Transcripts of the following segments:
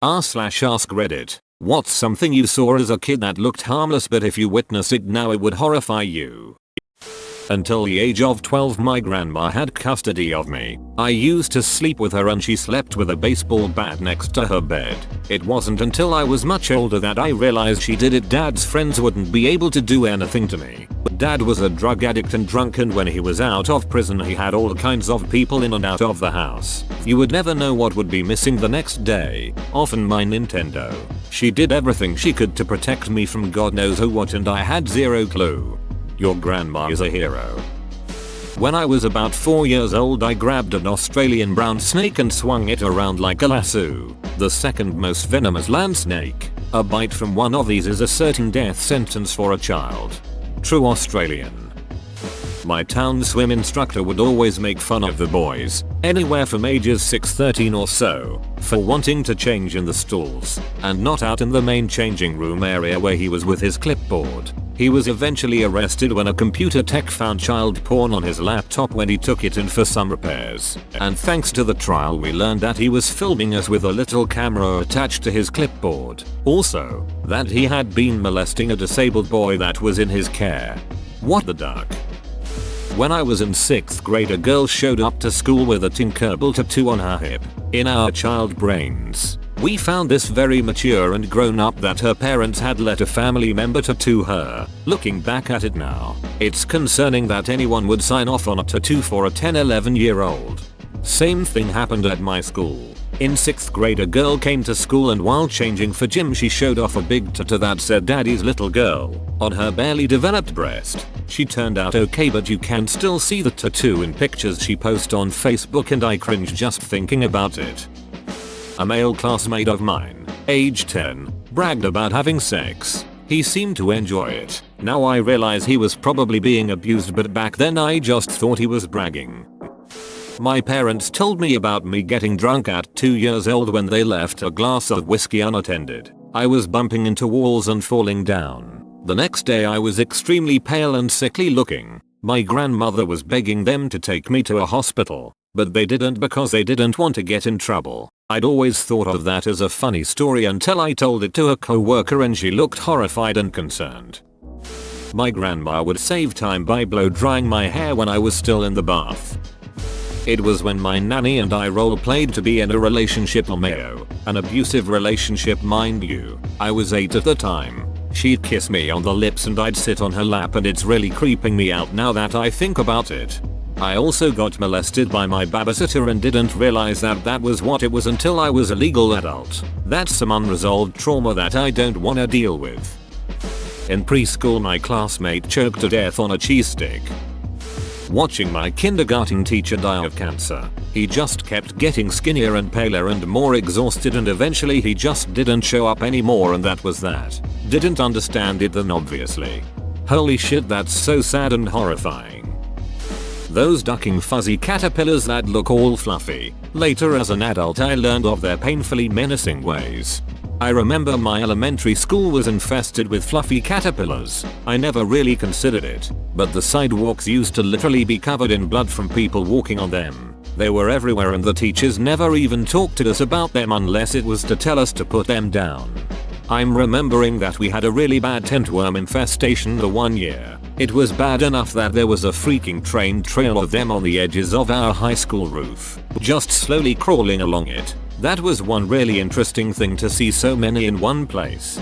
r/ask Reddit. What's something you saw as a kid that looked harmless but if you witnessed it now it would horrify you? Until the age of 12 my grandma had custody of me. I used to sleep with her and she slept with a baseball bat next to her bed. It wasn't until I was much older that I realized she did it. Dad's friends wouldn't be able to do anything to me. Dad was a drug addict and drunk, and when he was out of prison he had all kinds of people in and out of the house. You would never know what would be missing the next day, often my Nintendo. She did everything she could to protect me from God knows who what, and I had zero clue. Your grandma is a hero. When I was about 4 years old I grabbed an Australian brown snake and swung it around like a lasso. The second most venomous land snake. A bite from one of these is a certain death sentence for a child. True Australian. My town swim instructor would always make fun of the boys, anywhere from ages 6-13 or so, for wanting to change in the stalls, and not out in the main changing room area where he was with his clipboard. He was eventually arrested when a computer tech found child porn on his laptop when he took it in for some repairs. And thanks to the trial we learned that he was filming us with a little camera attached to his clipboard. Also, that he had been molesting a disabled boy that was in his care. What the duck? When I was in 6th grade a girl showed up to school with a Tinkerbell tattoo on her hip. In our child brains, we found this very mature and grown up that her parents had let a family member tattoo her. Looking back at it now, it's concerning that anyone would sign off on a tattoo for a 10-11-year-old. Same thing happened at my school. In 6th grade a girl came to school and while changing for gym she showed off a big tattoo that said daddy's little girl on her barely developed breast. She turned out okay, but you can still see the tattoo in pictures she posts on Facebook and I cringe just thinking about it. A male classmate of mine, age 10, bragged about having sex. He seemed to enjoy it. Now I realize he was probably being abused, but back then I just thought he was bragging. My parents told me about me getting drunk at 2 years old when they left a glass of whiskey unattended. I was bumping into walls and falling down. The next day I was extremely pale and sickly looking. My grandmother was begging them to take me to a hospital, but they didn't because they didn't want to get in trouble. I'd always thought of that as a funny story until I told it to a coworker and she looked horrified and concerned. My grandma would save time by blow drying my hair when I was still in the bath. It was when my nanny and I role-played to be in a relationship, an abusive relationship mind you. I was 8 at the time. She'd kiss me on the lips and I'd sit on her lap, and it's really creeping me out now that I think about it. I also got molested by my babysitter and didn't realize that that was what it was until I was a legal adult. That's some unresolved trauma that I don't wanna deal with. In preschool my classmate choked to death on a cheese stick. Watching my kindergarten teacher die of cancer. He just kept getting skinnier and paler and more exhausted, and eventually he just didn't show up anymore, and that was that. Didn't understand it then obviously. Holy shit, that's so sad and horrifying. Those ducking fuzzy caterpillars that look all fluffy. Later as an adult I learned of their painfully menacing ways. I remember my elementary school was infested with fluffy caterpillars. I never really considered it, but the sidewalks used to literally be covered in blood from people walking on them. They were everywhere and the teachers never even talked to us about them unless it was to tell us to put them down. I'm remembering that we had a really bad tentworm infestation the one year. It was bad enough that there was a freaking train trail of them on the edges of our high school roof, just slowly crawling along it. That was one really interesting thing to see so many in one place.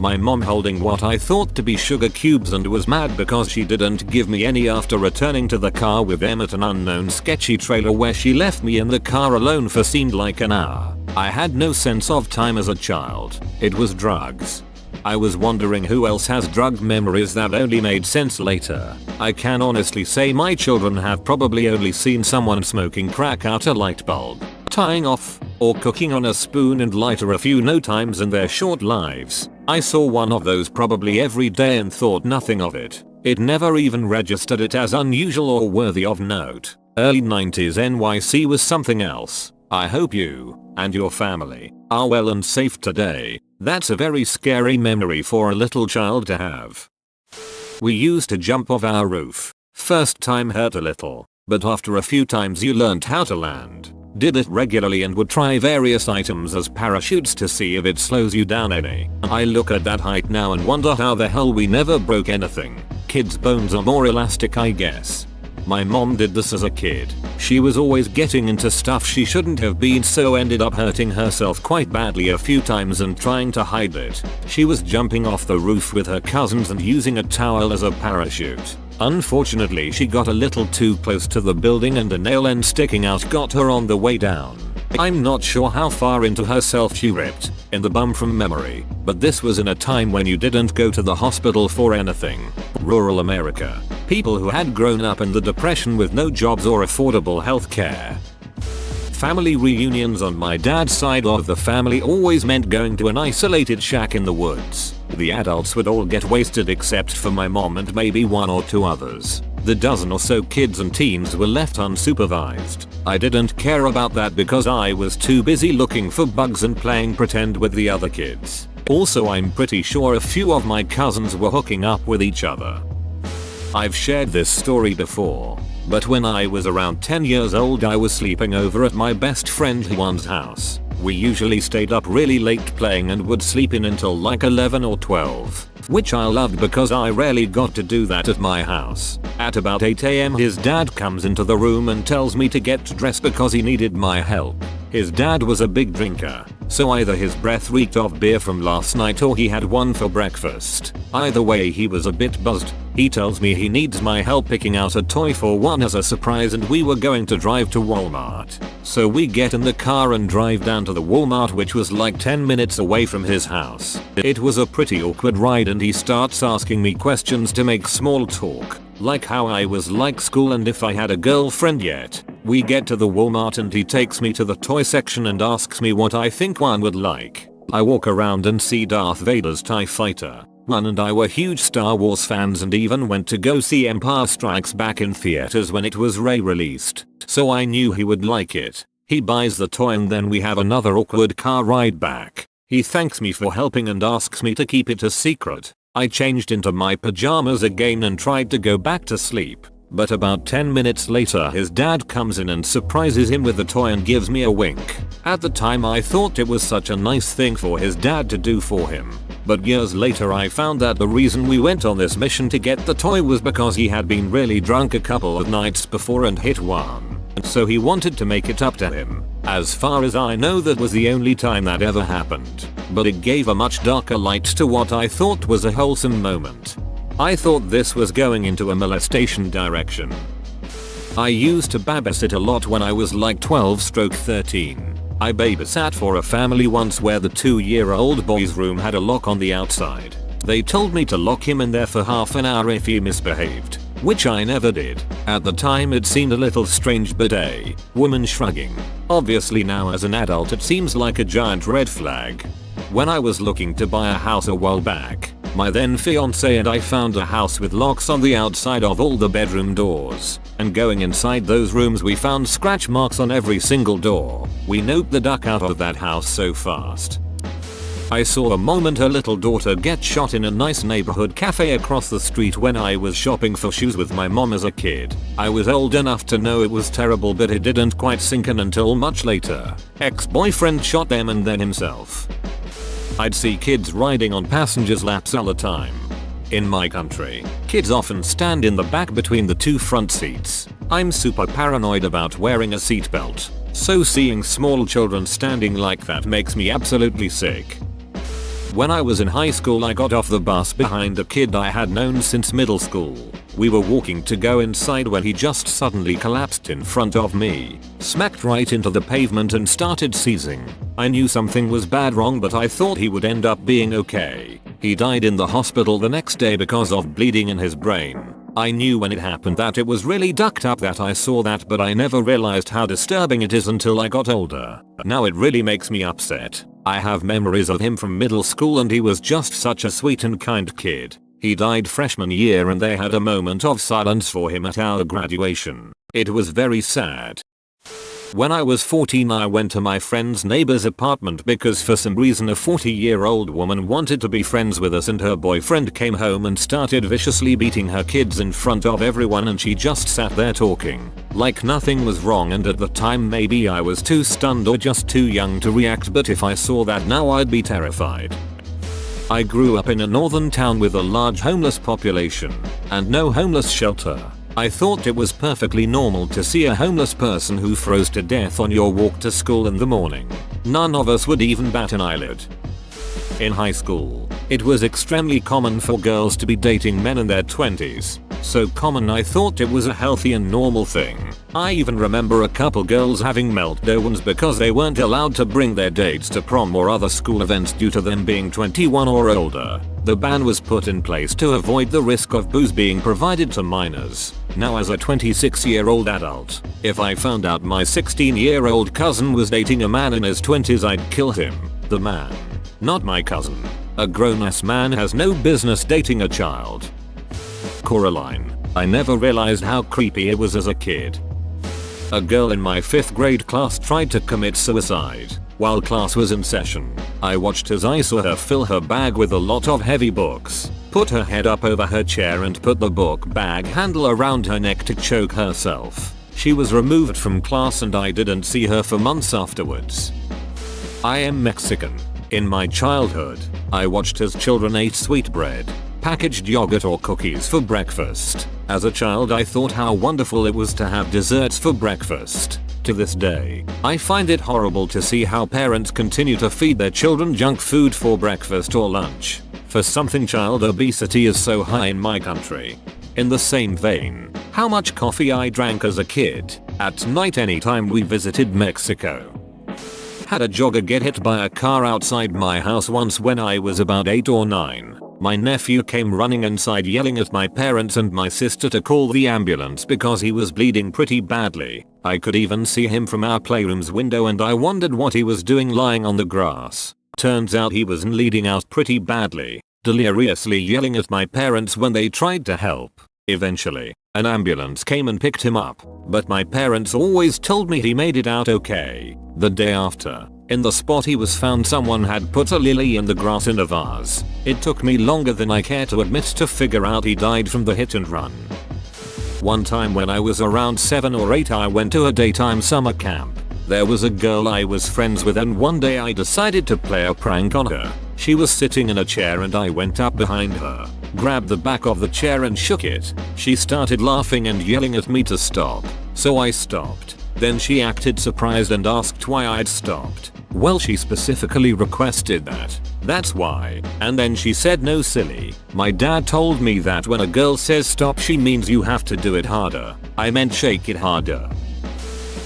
My mom holding what I thought to be sugar cubes and was mad because she didn't give me any after returning to the car with them at an unknown sketchy trailer where she left me in the car alone for seemed like an hour. I had no sense of time as a child. It was drugs. I was wondering who else has drug memories that only made sense later. I can honestly say my children have probably only seen someone smoking crack out a light bulb, tying off, or cooking on a spoon and lighter a few no times in their short lives. I saw one of those probably every day and thought nothing of it. It never even registered it as unusual or worthy of note. Early 90s NYC was something else. I hope you, and your family, are well and safe today. That's a very scary memory for a little child to have. We used to jump off our roof. First time hurt a little, but after a few times you learned how to land. Did it regularly and would try various items as parachutes to see if it slows you down any. I look at that height now and wonder how the hell we never broke anything. Kids' bones are more elastic, I guess. My mom did this as a kid. She was always getting into stuff she shouldn't have been, so ended up hurting herself quite badly a few times and trying to hide it. She was jumping off the roof with her cousins and using a towel as a parachute. Unfortunately, she got a little too close to the building and a nail end sticking out got her on the way down. I'm not sure how far into herself she ripped in the bum from memory, but this was in a time when you didn't go to the hospital for anything. Rural America. People who had grown up in the Depression with no jobs or affordable health care. Family reunions on my dad's side of the family always meant going to an isolated shack in the woods. The adults would all get wasted except for my mom and maybe one or two others. The dozen or so kids and teens were left unsupervised. I didn't care about that because I was too busy looking for bugs and playing pretend with the other kids. Also, I'm pretty sure a few of my cousins were hooking up with each other. I've shared this story before, but when I was around 10 years old I was sleeping over at my best friend Juan's house. We usually stayed up really late playing and would sleep in until like 11 or 12, which I loved because I rarely got to do that at my house. At about 8 AM his dad comes into the room and tells me to get dressed because he needed my help. His dad was a big drinker, so either his breath reeked of beer from last night or he had one for breakfast. Either way, he was a bit buzzed. He tells me he needs my help picking out a toy for one as a surprise and we were going to drive to Walmart. So we get in the car and drive down to the Walmart, which was like 10 minutes away from his house. It was a pretty awkward ride and he starts asking me questions to make small talk, like how I was like school and if I had a girlfriend yet. We get to the Walmart and he takes me to the toy section and asks me what I think one would like. I walk around and see Darth Vader's TIE Fighter. One and I were huge Star Wars fans and even went to go see Empire Strikes Back in theaters when it was re-released, so I knew he would like it. He buys the toy and then we have another awkward car ride back. He thanks me for helping and asks me to keep it a secret. I changed into my pajamas again and tried to go back to sleep, but about 10 minutes later his dad comes in and surprises him with the toy and gives me a wink. At the time I thought it was such a nice thing for his dad to do for him. But years later I found that the reason we went on this mission to get the toy was because he had been really drunk a couple of nights before and hit one. So he wanted to make it up to him. As far as I know, that was the only time that ever happened. But it gave a much darker light to what I thought was a wholesome moment. I thought this was going into a molestation direction. I used to babysit a lot when I was like 12-13. I babysat for a family once where the 2-year-old boy's room had a lock on the outside. They told me to lock him in there for half an hour if he misbehaved, which I never did. At the time it seemed a little strange, but woman shrugging. Obviously now as an adult it seems like a giant red flag. When I was looking to buy a house a while back, my then fiance and I found a house with locks on the outside of all the bedroom doors, and going inside those rooms we found scratch marks on every single door. We noped the duck out of that house so fast. I saw a moment her little daughter get shot in a nice neighborhood cafe across the street when I was shopping for shoes with my mom as a kid. I was old enough to know it was terrible, but it didn't quite sink in until much later. Ex-boyfriend shot them and then himself. I'd see kids riding on passengers' laps all the time. In my country, kids often stand in the back between the two front seats. I'm super paranoid about wearing a seatbelt, so seeing small children standing like that makes me absolutely sick. When I was in high school I got off the bus behind a kid I had known since middle school. We were walking to go inside when he just suddenly collapsed in front of me, smacked right into the pavement and started seizing. I knew something was bad wrong, but I thought he would end up being okay. He died in the hospital the next day because of bleeding in his brain. I knew when it happened that it was really ducked up that I saw that, but I never realized how disturbing it is until I got older. Now it really makes me upset. I have memories of him from middle school and he was just such a sweet and kind kid. He died freshman year and they had a moment of silence for him at our graduation. It was very sad. When I was 14 I went to my friend's neighbor's apartment because for some reason a 40-year-old woman wanted to be friends with us and her boyfriend came home and started viciously beating her kids in front of everyone and she just sat there talking like nothing was wrong, and at the time maybe I was too stunned or just too young to react, but if I saw that now I'd be terrified. I grew up in a northern town with a large homeless population and no homeless shelter. I thought it was perfectly normal to see a homeless person who froze to death on your walk to school in the morning. None of us would even bat an eyelid. In high school, it was extremely common for girls to be dating men in their 20s. So common I thought it was a healthy and normal thing. I even remember a couple girls having meltdowns because they weren't allowed to bring their dates to prom or other school events due to them being 21 or older. The ban was put in place to avoid the risk of booze being provided to minors. Now as a 26-year-old adult, if I found out my 16-year-old cousin was dating a man in his 20s I'd kill him. The man. Not my cousin. A grown-ass man has no business dating a child. Coraline. I never realized how creepy it was as a kid. A girl in my 5th grade class tried to commit suicide. While class was in session, I watched as I saw her fill her bag with a lot of heavy books, put her head up over her chair and put the book bag handle around her neck to choke herself. She was removed from class and I didn't see her for months afterwards. I am Mexican. In my childhood, I watched as children ate sweetbread, packaged yogurt or cookies for breakfast. As a child I thought how wonderful it was to have desserts for breakfast. To this day, I find it horrible to see how parents continue to feed their children junk food for breakfast or lunch. For something, child obesity is so high in my country. In the same vein, how much coffee I drank as a kid, at night anytime we visited Mexico. Had a jogger get hit by a car outside my house once when I was about 8 or 9. My nephew came running inside yelling at my parents and my sister to call the ambulance because he was bleeding pretty badly. I could even see him from our playroom's window and I wondered what he was doing lying on the grass. Turns out he was bleeding out pretty badly, deliriously yelling at my parents when they tried to help. Eventually, an ambulance came and picked him up, but my parents always told me he made it out okay. The day after, in the spot he was found, someone had put a lily in the grass in a vase. It took me longer than I care to admit to figure out he died from the hit and run. One time when I was around 7 or 8 I went to a daytime summer camp. There was a girl I was friends with and one day I decided to play a prank on her. She was sitting in a chair and I went up behind her, grabbed the back of the chair and shook it. She started laughing and yelling at me to stop. So I stopped. Then she acted surprised and asked why I'd stopped. Well, she specifically requested that. That's why. And then she said, no silly. My dad told me that when a girl says stop she means you have to do it harder. I meant shake it harder.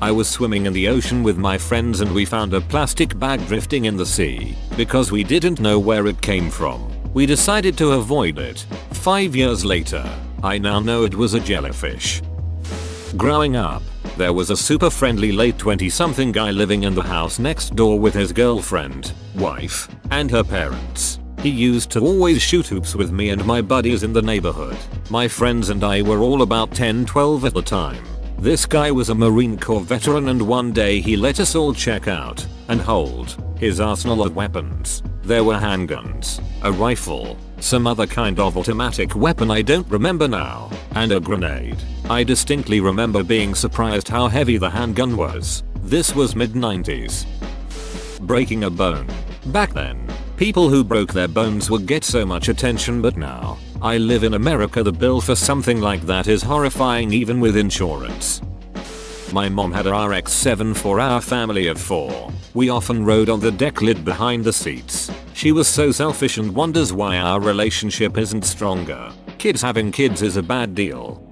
I was swimming in the ocean with my friends and we found a plastic bag drifting in the sea. Because we didn't know where it came from, we decided to avoid it. 5 years later, I now know it was a jellyfish. Growing up, there was a super friendly late 20-something guy living in the house next door with his girlfriend, wife, and her parents. He used to always shoot hoops with me and my buddies in the neighborhood. My friends and I were all about 10-12 at the time. This guy was a Marine Corps veteran and one day he let us all check out and hold his arsenal of weapons. There were handguns, a rifle, some other kind of automatic weapon I don't remember now, and a grenade. I distinctly remember being surprised how heavy the handgun was. This was mid-90s. Breaking a bone. Back then, people who broke their bones would get so much attention, but now, I live in America, the bill for something like that is horrifying even with insurance. My mom had a RX-7 for our family of 4. We often rode on the deck lid behind the seats. She was so selfish and wonders why our relationship isn't stronger. Kids having kids is a bad deal.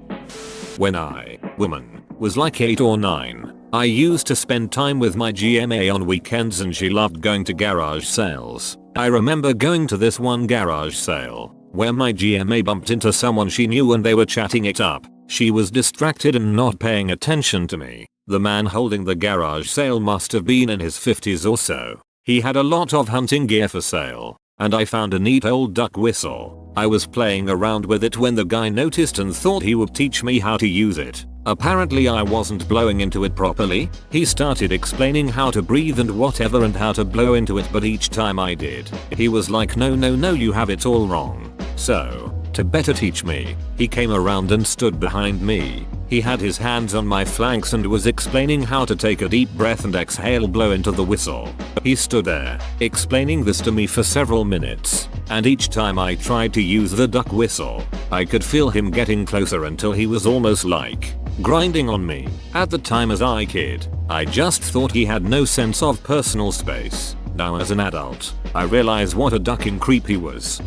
When I, woman, was like 8 or 9, I used to spend time with my GMA on weekends and she loved going to garage sales. I remember going to this one garage sale where my GMA bumped into someone she knew and they were chatting it up. She was distracted and not paying attention to me. The man holding the garage sale must have been in his 50s or so. He had a lot of hunting gear for sale, and I found a neat old duck whistle. I was playing around with it when the guy noticed and thought he would teach me how to use it. Apparently I wasn't blowing into it properly. He started explaining how to breathe and whatever and how to blow into it, but each time I did, he was like, no, you have it all wrong. So, to better teach me, he came around and stood behind me. He had his hands on my flanks and was explaining how to take a deep breath and exhale, blow into the whistle. He stood there, explaining this to me for several minutes, and each time I tried to use the duck whistle, I could feel him getting closer until he was almost like grinding on me. At the time as a kid, I just thought he had no sense of personal space. Now as an adult, I realize what a ducking creep he was.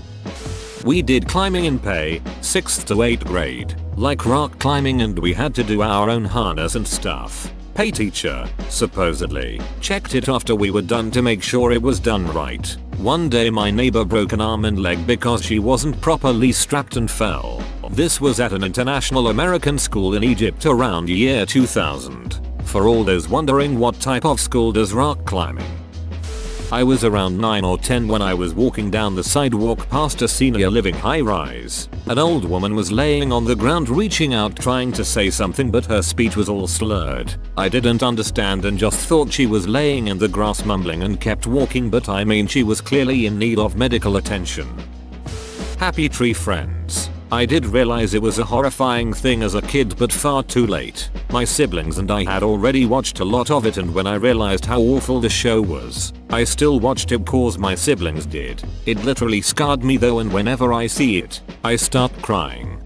We did climbing in Pei, 6th to 8th grade, like rock climbing, and we had to do our own harness and stuff. Pei teacher, supposedly, checked it after we were done to make sure it was done right. One day my neighbor broke an arm and leg because she wasn't properly strapped and fell. This was at an international American school in Egypt around year 2000. For all those wondering what type of school does rock climbing, I was around 9 or 10 when I was walking down the sidewalk past a senior living high-rise. An old woman was laying on the ground reaching out trying to say something, but her speech was all slurred. I didn't understand and just thought she was laying in the grass mumbling and kept walking, but I mean she was clearly in need of medical attention. Happy tree friends. I did realize it was a horrifying thing as a kid, but far too late. My siblings and I had already watched a lot of it, and when I realized how awful the show was, I still watched it cause my siblings did. It literally scarred me though, and whenever I see it, I start crying.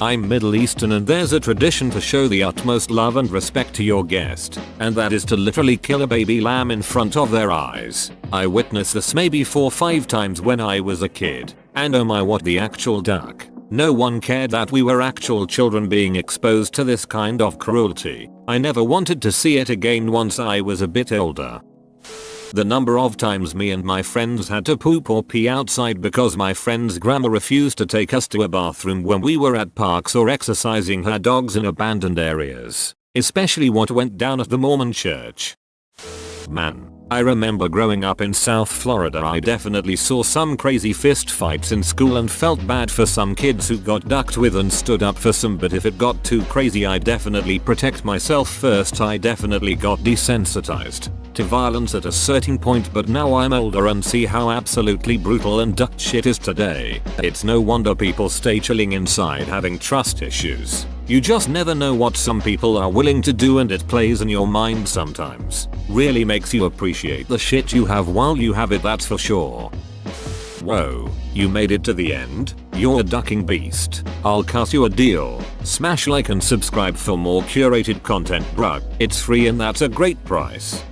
I'm Middle Eastern, and there's a tradition to show the utmost love and respect to your guest, and that is to literally kill a baby lamb in front of their eyes. I witnessed this maybe 4-5 times when I was a kid, and oh my, what the actual duck. No one cared that we were actual children being exposed to this kind of cruelty. I never wanted to see it again once I was a bit older. The number of times me and my friends had to poop or pee outside because my friend's grandma refused to take us to a bathroom when we were at parks or exercising her dogs in abandoned areas. Especially what went down at the Mormon church. Man, I remember growing up in South Florida, I definitely saw some crazy fist fights in school and felt bad for some kids who got ducked with and stood up for some, but if it got too crazy I definitely protect myself first. I definitely got desensitized to violence at a certain point, but now I'm older and see how absolutely brutal and ducked shit is today. It's no wonder people stay chilling inside having trust issues. You just never know what some people are willing to do, and it plays in your mind sometimes. Really makes you appreciate the shit you have while you have it, that's for sure. Whoa, you made it to the end? You're a ducking beast. I'll cut you a deal. Smash like and subscribe for more curated content, bruh. It's free and that's a great price.